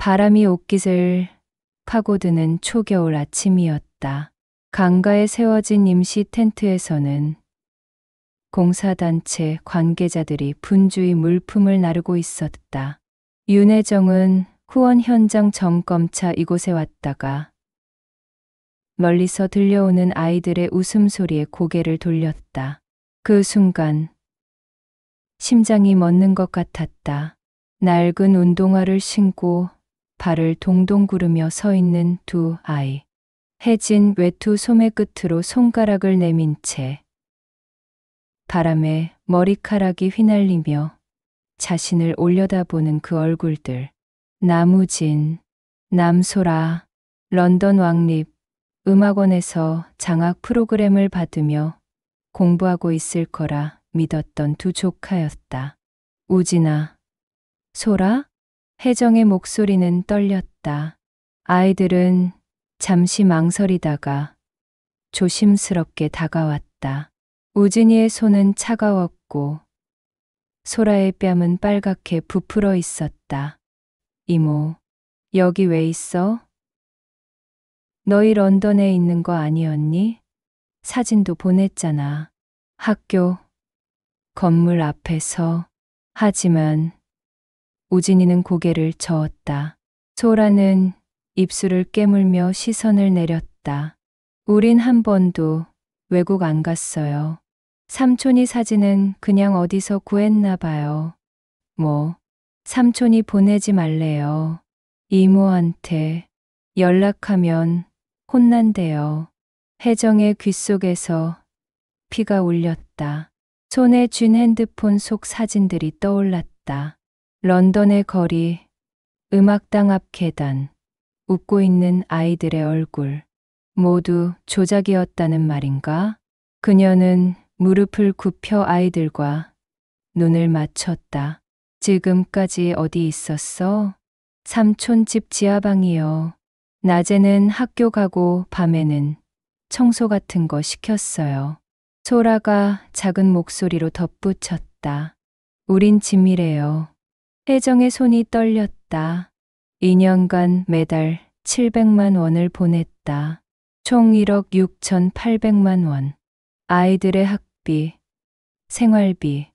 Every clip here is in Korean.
바람이 옷깃을 파고드는 초겨울 아침이었다. 강가에 세워진 임시 텐트에서는 공사단체 관계자들이 분주히 물품을 나르고 있었다. 윤혜정은 후원 현장 점검차 이곳에 왔다가 멀리서 들려오는 아이들의 웃음소리에 고개를 돌렸다. 그 순간 심장이 멎는 것 같았다. 낡은 운동화를 신고 발을 동동 구르며 서 있는 두 아이. 해진 외투 소매 끝으로 손가락을 내민 채 바람에 머리카락이 휘날리며 자신을 올려다보는 그 얼굴들. 나무진, 남소라, 런던 왕립 음악원에서 장학 프로그램을 받으며 공부하고 있을 거라 믿었던 두 조카였다. 우진아, 소라? 혜정의 목소리는 떨렸다. 아이들은 잠시 망설이다가 조심스럽게 다가왔다. 우진이의 손은 차가웠고 소라의 뺨은 빨갛게 부풀어 있었다. 이모, 여기 왜 있어? 너희 런던에 있는 거 아니었니? 사진도 보냈잖아. 학교, 건물 앞에서. 하지만 우진이는 고개를 저었다. 소라는 입술을 깨물며 시선을 내렸다. 우린 한 번도 외국 안 갔어요. 삼촌이 사진은 그냥 어디서 구했나 봐요. 뭐, 삼촌이 보내지 말래요. 이모한테 연락하면 혼난대요. 혜정의 귓속에서 피가 울렸다. 손에 쥔 핸드폰 속 사진들이 떠올랐다. 런던의 거리, 음악당 앞 계단, 웃고 있는 아이들의 얼굴. 모두 조작이었다는 말인가? 그녀는 무릎을 굽혀 아이들과 눈을 맞췄다. 지금까지 어디 있었어? 삼촌 집 지하방이요. 낮에는 학교 가고 밤에는 청소 같은 거 시켰어요. 소라가 작은 목소리로 덧붙였다. 우린 짐이래요. 혜정의 손이 떨렸다. 2년간 매달 700만 원을 보냈다. 총 1억 6,800만 원. 아이들의 학비, 생활비,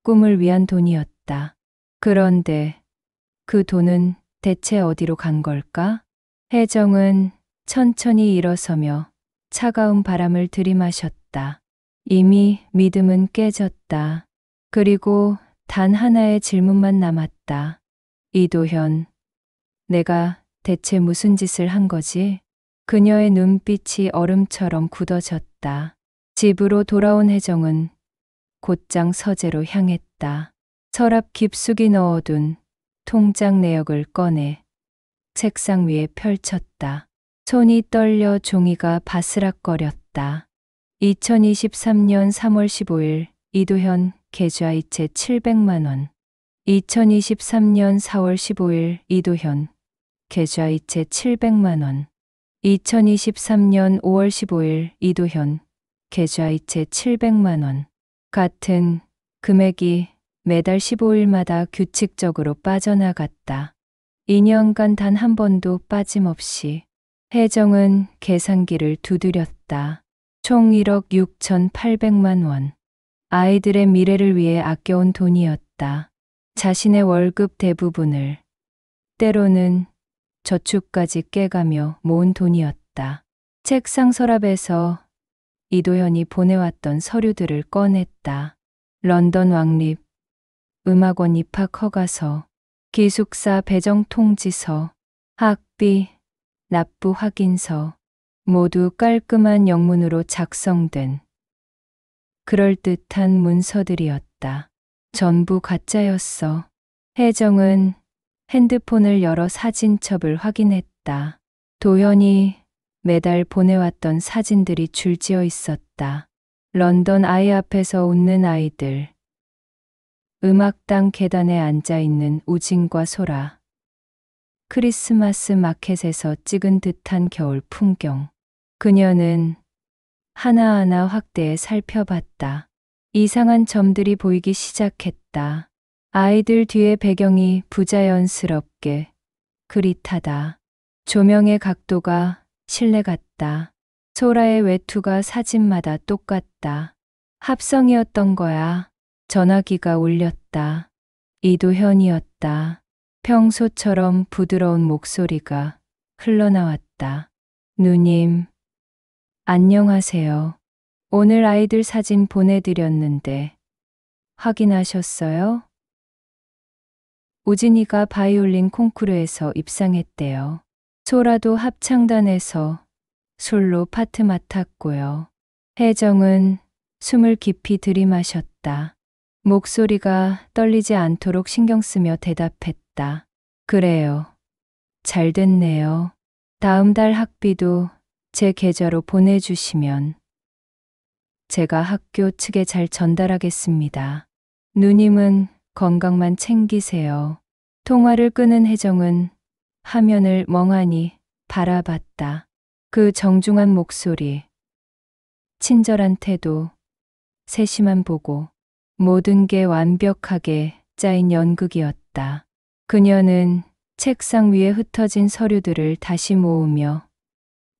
꿈을 위한 돈이었다. 그런데 그 돈은 대체 어디로 간 걸까? 혜정은 천천히 일어서며 차가운 바람을 들이마셨다. 이미 믿음은 깨졌다. 그리고 단 하나의 질문만 남았다. 이도현, 내가 대체 무슨 짓을 한 거지? 그녀의 눈빛이 얼음처럼 굳어졌다. 집으로 돌아온 혜정은 곧장 서재로 향했다. 서랍 깊숙이 넣어둔 통장 내역을 꺼내 책상 위에 펼쳤다. 손이 떨려 종이가 바스락거렸다. 2023년 3월 15일 이도현 계좌이체 700만 원. 2023년 4월 15일 이도현 계좌이체 700만 원. 2023년 5월 15일 이도현 계좌이체 700만 원. 같은 금액이 매달 15일마다 규칙적으로 빠져나갔다. 2년간 단 한 번도 빠짐없이. 혜정은 계산기를 두드렸다. 총 1억 6,800만 원. 아이들의 미래를 위해 아껴온 돈이었다. 자신의 월급 대부분을, 때로는 저축까지 깨가며 모은 돈이었다. 책상 서랍에서 이도현이 보내왔던 서류들을 꺼냈다. 런던 왕립, 음악원 입학 허가서, 기숙사 배정 통지서, 학비, 납부 확인서, 모두 깔끔한 영문으로 작성된 그럴듯한 문서들이었다. 전부 가짜였어. 혜정은 핸드폰을 열어 사진첩을 확인했다. 도현이 매달 보내왔던 사진들이 줄지어 있었다. 런던 아이 앞에서 웃는 아이들. 음악당 계단에 앉아있는 우진과 소라. 크리스마스 마켓에서 찍은 듯한 겨울 풍경. 그녀는 하나하나 확대해 살펴봤다. 이상한 점들이 보이기 시작했다. 아이들 뒤의 배경이 부자연스럽게 그릿하다. 조명의 각도가 실내 같다. 소라의 외투가 사진마다 똑같다. 합성이었던 거야. 전화기가 울렸다. 이도현이었다. 평소처럼 부드러운 목소리가 흘러나왔다. 누님, 안녕하세요. 오늘 아이들 사진 보내드렸는데 확인하셨어요? 우진이가 바이올린 콩쿠르에서 입상했대요. 소라도 합창단에서 솔로 파트 맡았고요. 혜정은 숨을 깊이 들이마셨다. 목소리가 떨리지 않도록 신경 쓰며 대답했다. 그래요. 잘 됐네요. 다음 달 학비도 제 계좌로 보내주시면 제가 학교 측에 잘 전달하겠습니다. 누님은 건강만 챙기세요. 통화를 끄는 혜정은 화면을 멍하니 바라봤다. 그 정중한 목소리, 친절한 태도, 세심한 보고, 모든 게 완벽하게 짜인 연극이었다. 그녀는 책상 위에 흩어진 서류들을 다시 모으며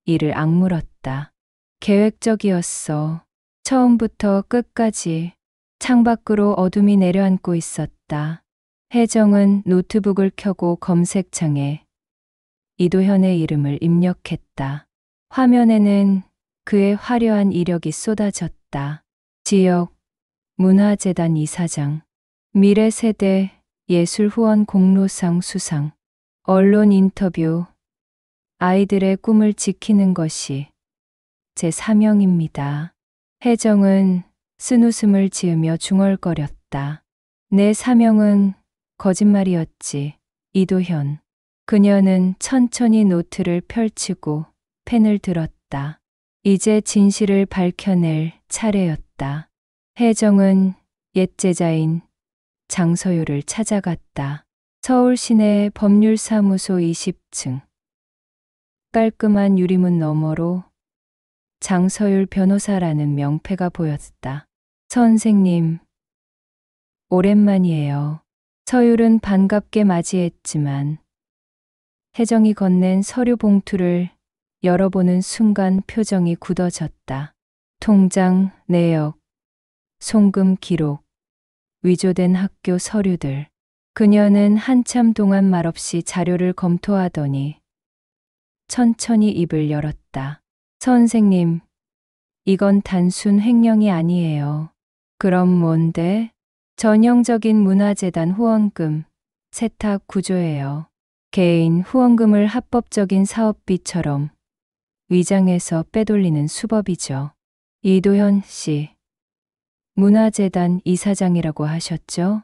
이를 악물었다. 계획적이었어. 처음부터 끝까지. 창밖으로 어둠이 내려앉고 있었다. 혜정은 노트북을 켜고 검색창에 이도현의 이름을 입력했다. 화면에는 그의 화려한 이력이 쏟아졌다. 지역 문화재단 이사장, 미래세대 예술후원 공로상 수상, 언론 인터뷰, 아이들의 꿈을 지키는 것이 제 사명입니다. 혜정은 쓴웃음을 지으며 중얼거렸다. 내 사명은 거짓말이었지. 이도현. 그녀는 천천히 노트를 펼치고 펜을 들었다. 이제 진실을 밝혀낼 차례였다. 혜정은 옛 제자인 장서유를 찾아갔다. 서울 시내 법률사무소 20층. 깔끔한 유리문 너머로 장서율 변호사라는 명패가 보였다. 선생님, 오랜만이에요. 서율은 반갑게 맞이했지만 혜정이 건넨 서류 봉투를 열어보는 순간 표정이 굳어졌다. 통장, 내역, 송금 기록, 위조된 학교 서류들. 그녀는 한참 동안 말없이 자료를 검토하더니 천천히 입을 열었다. 선생님, 이건 단순 횡령이 아니에요. 그럼 뭔데? 전형적인 문화재단 후원금, 세탁 구조예요. 개인 후원금을 합법적인 사업비처럼 위장해서 빼돌리는 수법이죠. 이도현 씨, 문화재단 이사장이라고 하셨죠?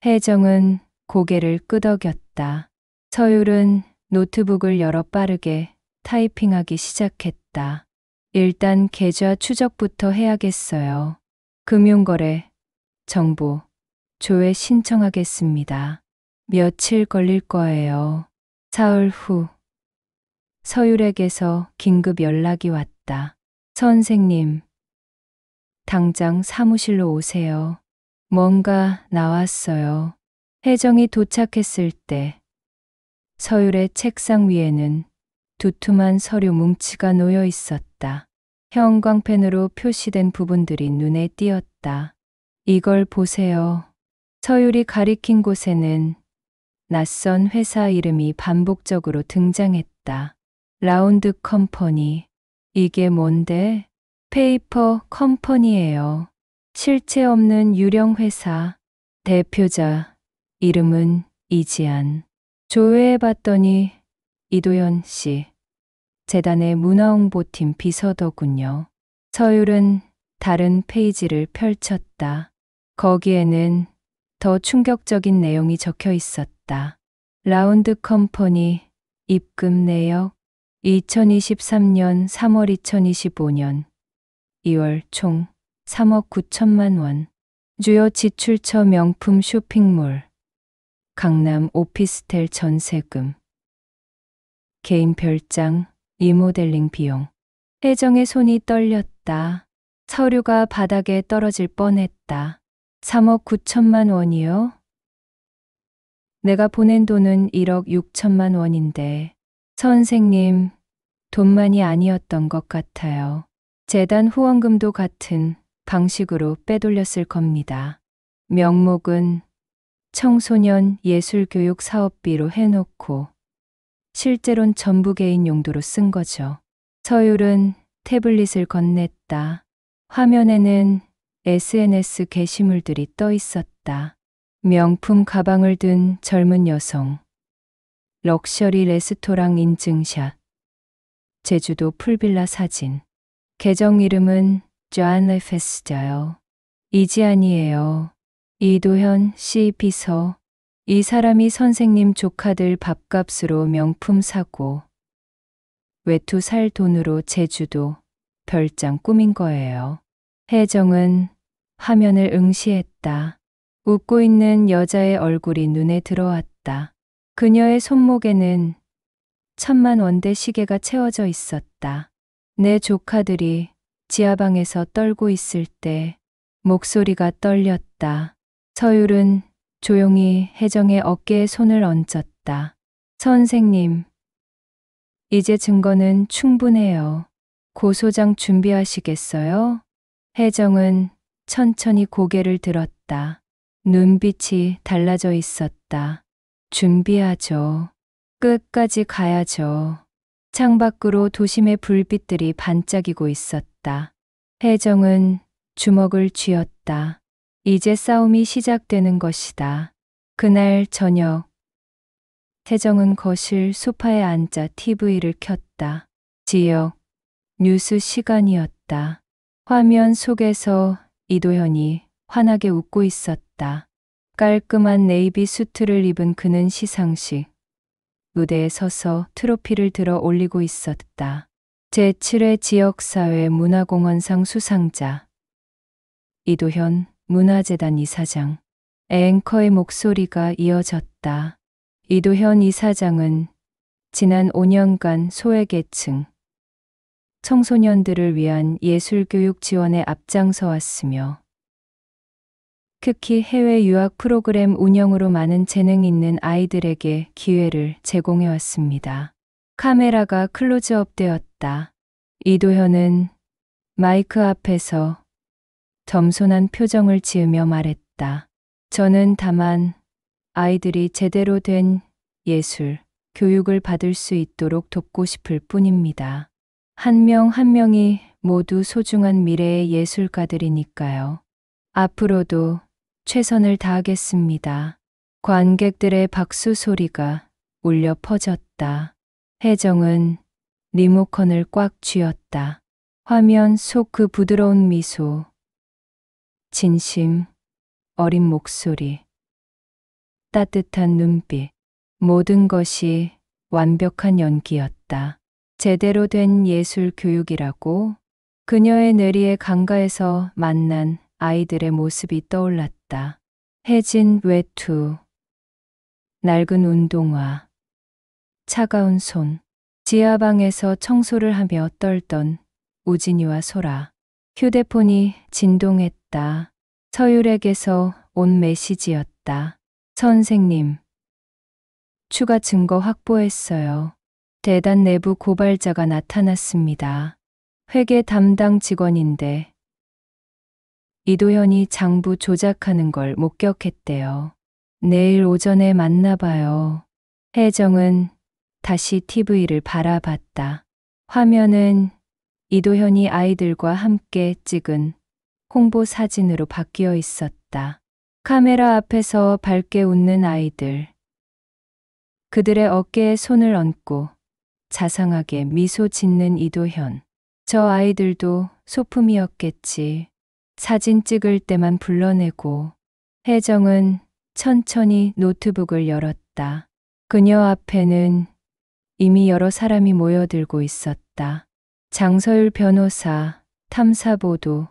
혜정은 고개를 끄덕였다. 서율은 노트북을 열어 빠르게 타이핑하기 시작했다. 일단 계좌 추적부터 해야겠어요. 금융거래, 정보, 조회 신청하겠습니다. 며칠 걸릴 거예요. 사흘 후. 서율에게서 긴급 연락이 왔다. 선생님, 당장 사무실로 오세요. 뭔가 나왔어요. 혜정이 도착했을 때 서율의 책상 위에는 두툼한 서류 뭉치가 놓여 있었다. 형광펜으로 표시된 부분들이 눈에 띄었다. 이걸 보세요. 서율이 가리킨 곳에는 낯선 회사 이름이 반복적으로 등장했다. 라운드 컴퍼니. 이게 뭔데? 페이퍼 컴퍼니예요. 실체 없는 유령 회사. 대표자 이름은 이지안. 조회해봤더니 이도현 씨. 재단의 문화홍보팀 비서더군요. 서율은 다른 페이지를 펼쳤다. 거기에는 더 충격적인 내용이 적혀 있었다. 라운드 컴퍼니 입금 내역 2023년 3월 2025년 2월 총 3억 9천만 원. 주요 지출처 명품 쇼핑몰, 강남 오피스텔 전세금, 개인 별장, 리모델링 비용. 혜정의 손이 떨렸다. 서류가 바닥에 떨어질 뻔했다. 3억 9천만 원이요? 내가 보낸 돈은 1억 6천만 원인데 선생님, 돈만이 아니었던 것 같아요. 재단 후원금도 같은 방식으로 빼돌렸을 겁니다. 명목은 청소년 예술교육 사업비로 해놓고 실제론 전부 개인 용도로 쓴 거죠. 서율은 태블릿을 건넸다. 화면에는 SNS 게시물들이 떠 있었다. 명품 가방을 든 젊은 여성, 럭셔리 레스토랑 인증샷, 제주도 풀빌라 사진. 계정 이름은 존 페스자요. 이지안이에요. 이도현 씨 비서. 이 사람이 선생님 조카들 밥값으로 명품 사고 외투 살 돈으로 제주도 별장 꾸민 거예요. 혜정은 화면을 응시했다. 웃고 있는 여자의 얼굴이 눈에 들어왔다. 그녀의 손목에는 1,000만 원대 시계가 채워져 있었다. 내 조카들이 지하방에서 떨고 있을 때 목소리가 떨렸다. 서율은 조용히 혜정의 어깨에 손을 얹었다. 선생님, 이제 증거는 충분해요. 고소장 준비하시겠어요? 혜정은 천천히 고개를 들었다. 눈빛이 달라져 있었다. 준비하죠. 끝까지 가야죠. 창밖으로 도심의 불빛들이 반짝이고 있었다. 혜정은 주먹을 쥐었다. 이제 싸움이 시작되는 것이다. 그날 저녁, 혜정은 거실 소파에 앉아 TV를 켰다. 지역 뉴스 시간이었다. 화면 속에서 이도현이 환하게 웃고 있었다. 깔끔한 네이비 수트를 입은 그는 시상식 무대에 서서 트로피를 들어 올리고 있었다. 제7회 지역사회 문화공헌상 수상자 이도현 문화재단 이사장. 앵커의 목소리가 이어졌다. 이도현 이사장은 지난 5년간 소외계층, 청소년들을 위한 예술교육 지원에 앞장서 왔으며 특히 해외 유학 프로그램 운영으로 많은 재능 있는 아이들에게 기회를 제공해 왔습니다. 카메라가 클로즈업 되었다. 이도현은 마이크 앞에서 겸손한 표정을 지으며 말했다. 저는 다만 아이들이 제대로 된 예술, 교육을 받을 수 있도록 돕고 싶을 뿐입니다. 한 명 한 명이 모두 소중한 미래의 예술가들이니까요. 앞으로도 최선을 다하겠습니다. 관객들의 박수 소리가 울려 퍼졌다. 혜정은 리모컨을 꽉 쥐었다. 화면 속 그 부드러운 미소, 진심, 어린 목소리, 따뜻한 눈빛, 모든 것이 완벽한 연기였다. 제대로 된 예술 교육이라고 그녀의 뇌리에 강가에서 만난 아이들의 모습이 떠올랐다. 해진 외투, 낡은 운동화, 차가운 손, 지하방에서 청소를 하며 떨던 우진이와 소라. 휴대폰이 진동했다. 서율에게서 온 메시지였다. 선생님, 추가 증거 확보했어요. 재단 내부 고발자가 나타났습니다. 회계 담당 직원인데 이도현이 장부 조작하는 걸 목격했대요. 내일 오전에 만나봐요. 혜정은 다시 TV를 바라봤다. 화면은 이도현이 아이들과 함께 찍은 홍보 사진으로 바뀌어 있었다. 카메라 앞에서 밝게 웃는 아이들. 그들의 어깨에 손을 얹고 자상하게 미소 짓는 이도현. 저 아이들도 소품이었겠지. 사진 찍을 때만 불러내고. 혜정은 천천히 노트북을 열었다. 그녀 앞에는 이미 여러 사람이 모여들고 있었다. 장서율 변호사, 탐사보도,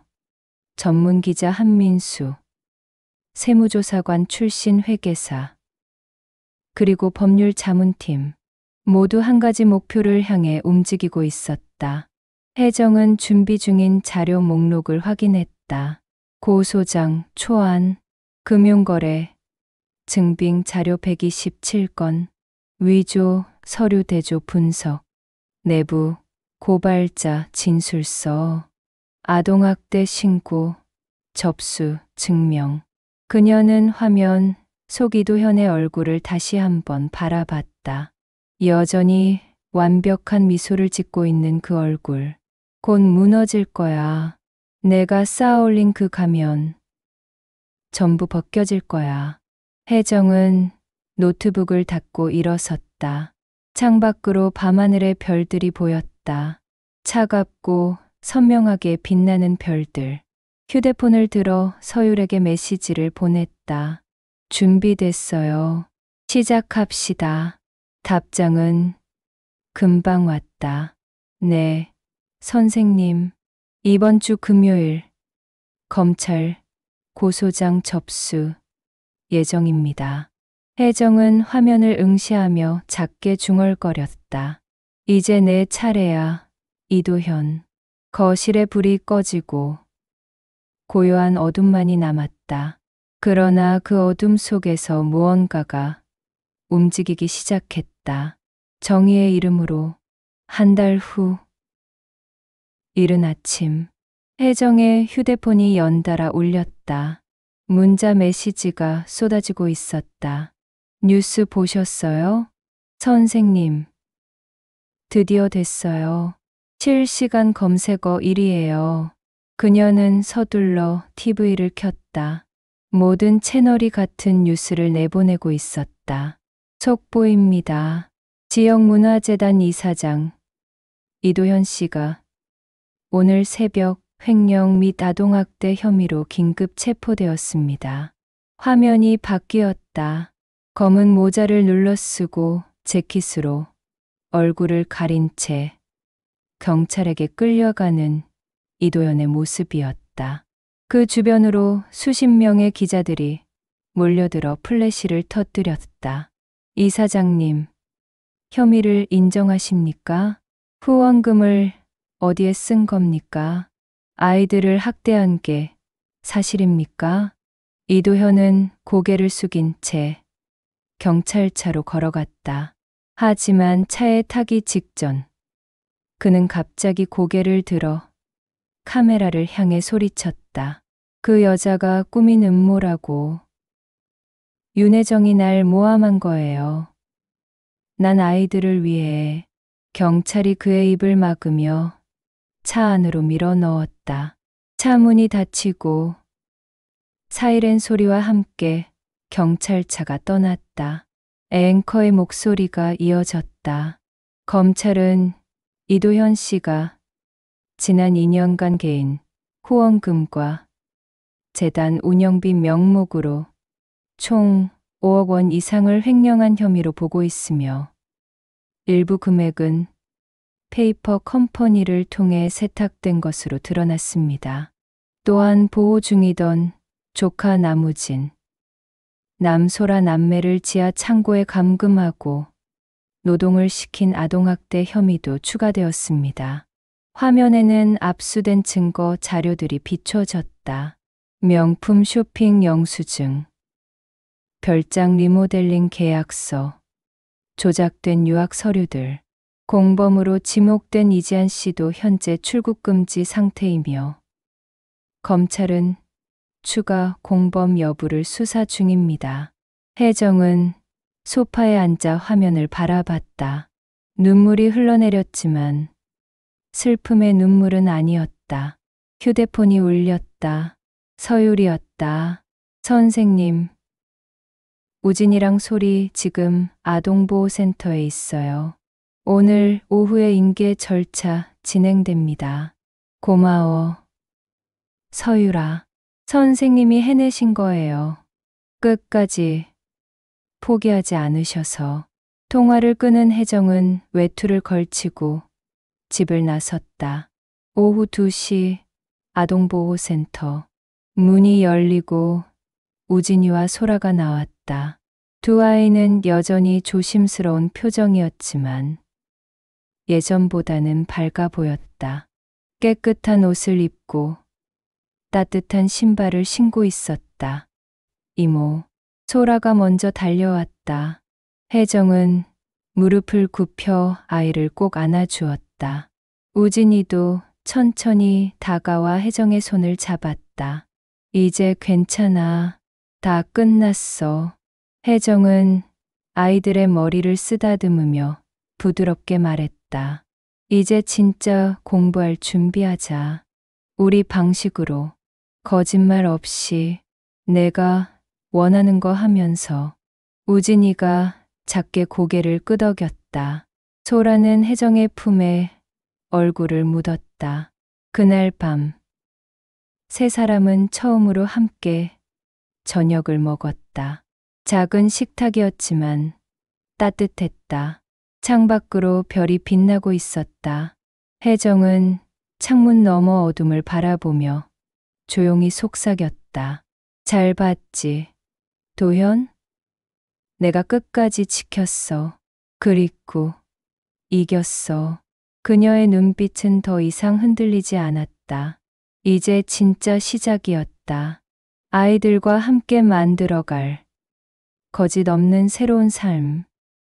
전문기자 한민수, 세무조사관 출신 회계사, 그리고 법률 자문팀. 모두 한 가지 목표를 향해 움직이고 있었다. 혜정은 준비 중인 자료 목록을 확인했다. 고소장, 초안, 금융거래, 증빙 자료 127건, 위조 서류 대조 분석, 내부 고발자 진술서, 아동학대 신고, 접수, 증명. 그녀는 화면 속 이도현의 얼굴을 다시 한번 바라봤다. 여전히 완벽한 미소를 짓고 있는 그 얼굴. 곧 무너질 거야. 내가 쌓아올린 그 가면 전부 벗겨질 거야. 혜정은 노트북을 닫고 일어섰다. 창밖으로 밤하늘의 별들이 보였다. 차갑고 선명하게 빛나는 별들. 휴대폰을 들어 서율에게 메시지를 보냈다. 준비됐어요. 시작합시다. 답장은 금방 왔다. 네, 선생님. 이번 주 금요일 검찰 고소장 접수 예정입니다. 혜정은 화면을 응시하며 작게 중얼거렸다. 이제 내 차례야, 이도현. 거실의 불이 꺼지고 고요한 어둠만이 남았다. 그러나 그 어둠 속에서 무언가가 움직이기 시작했다. 정의의 이름으로. 한 달 후 이른 아침 혜정의 휴대폰이 연달아 울렸다. 문자 메시지가 쏟아지고 있었다. 뉴스 보셨어요? 선생님. 드디어 됐어요. 실시간 검색어 1위예요. 그녀는 서둘러 TV를 켰다. 모든 채널이 같은 뉴스를 내보내고 있었다. 속보입니다. 지역문화재단 이사장 이도현 씨가 오늘 새벽 횡령 및 아동학대 혐의로 긴급 체포되었습니다. 화면이 바뀌었다. 검은 모자를 눌러쓰고 재킷으로 얼굴을 가린 채 경찰에게 끌려가는 이도현의 모습이었다. 그 주변으로 수십 명의 기자들이 몰려들어 플래시를 터뜨렸다. 이사장님, 혐의를 인정하십니까? 후원금을 어디에 쓴 겁니까? 아이들을 학대한 게 사실입니까? 이도현은 고개를 숙인 채 경찰차로 걸어갔다. 하지만 차에 타기 직전 그는 갑자기 고개를 들어 카메라를 향해 소리쳤다. 그 여자가 꾸민 음모라고. 윤혜정이 날 모함한 거예요. 난 아이들을 위해. 경찰이 그의 입을 막으며 차 안으로 밀어 넣었다. 차 문이 닫히고 사이렌 소리와 함께 경찰차가 떠났다. 앵커의 목소리가 이어졌다. 검찰은 이도현 씨가 지난 2년간 개인 후원금과 재단 운영비 명목으로 총 5억 원 이상을 횡령한 혐의로 보고 있으며 일부 금액은 페이퍼 컴퍼니를 통해 세탁된 것으로 드러났습니다. 또한 보호 중이던 조카 나무진, 남소라 남매를 지하 창고에 감금하고 노동을 시킨 아동학대 혐의도 추가되었습니다. 화면에는 압수된 증거 자료들이 비춰졌다. 명품 쇼핑 영수증, 별장 리모델링 계약서, 조작된 유학 서류들, 공범으로 지목된 이지한 씨도 현재 출국 금지 상태이며 검찰은 추가 공범 여부를 수사 중입니다. 혜정은 소파에 앉아 화면을 바라봤다. 눈물이 흘러내렸지만 슬픔의 눈물은 아니었다. 휴대폰이 울렸다. 서율이었다. 선생님, 우진이랑 소리 지금 아동보호센터에 있어요. 오늘 오후에 인계 절차 진행됩니다. 고마워. 서율아, 선생님이 해내신 거예요. 끝까지 포기하지 않으셔서. 통화를 끊은 혜정은 외투를 걸치고 집을 나섰다. 오후 2시 아동보호센터. 문이 열리고 우진이와 소라가 나왔다. 두 아이는 여전히 조심스러운 표정이었지만 예전보다는 밝아 보였다. 깨끗한 옷을 입고 따뜻한 신발을 신고 있었다. 이모, 소라가 먼저 달려왔다. 혜정은 무릎을 굽혀 아이를 꼭 안아주었다. 우진이도 천천히 다가와 혜정의 손을 잡았다. 이제 괜찮아. 다 끝났어. 혜정은 아이들의 머리를 쓰다듬으며 부드럽게 말했다. 이제 진짜 공부할 준비하자. 우리 방식으로. 거짓말 없이 내가 원하는 거 하면서. 우진이가 작게 고개를 끄덕였다. 소라는 혜정의 품에 얼굴을 묻었다. 그날 밤 세 사람은 처음으로 함께 저녁을 먹었다. 작은 식탁이었지만 따뜻했다. 창밖으로 별이 빛나고 있었다. 혜정은 창문 너머 어둠을 바라보며 조용히 속삭였다. 잘 봤지, 도현? 내가 끝까지 지켰어. 그리고 이겼어. 그녀의 눈빛은 더 이상 흔들리지 않았다. 이제 진짜 시작이었다. 아이들과 함께 만들어갈 거짓 없는 새로운 삶.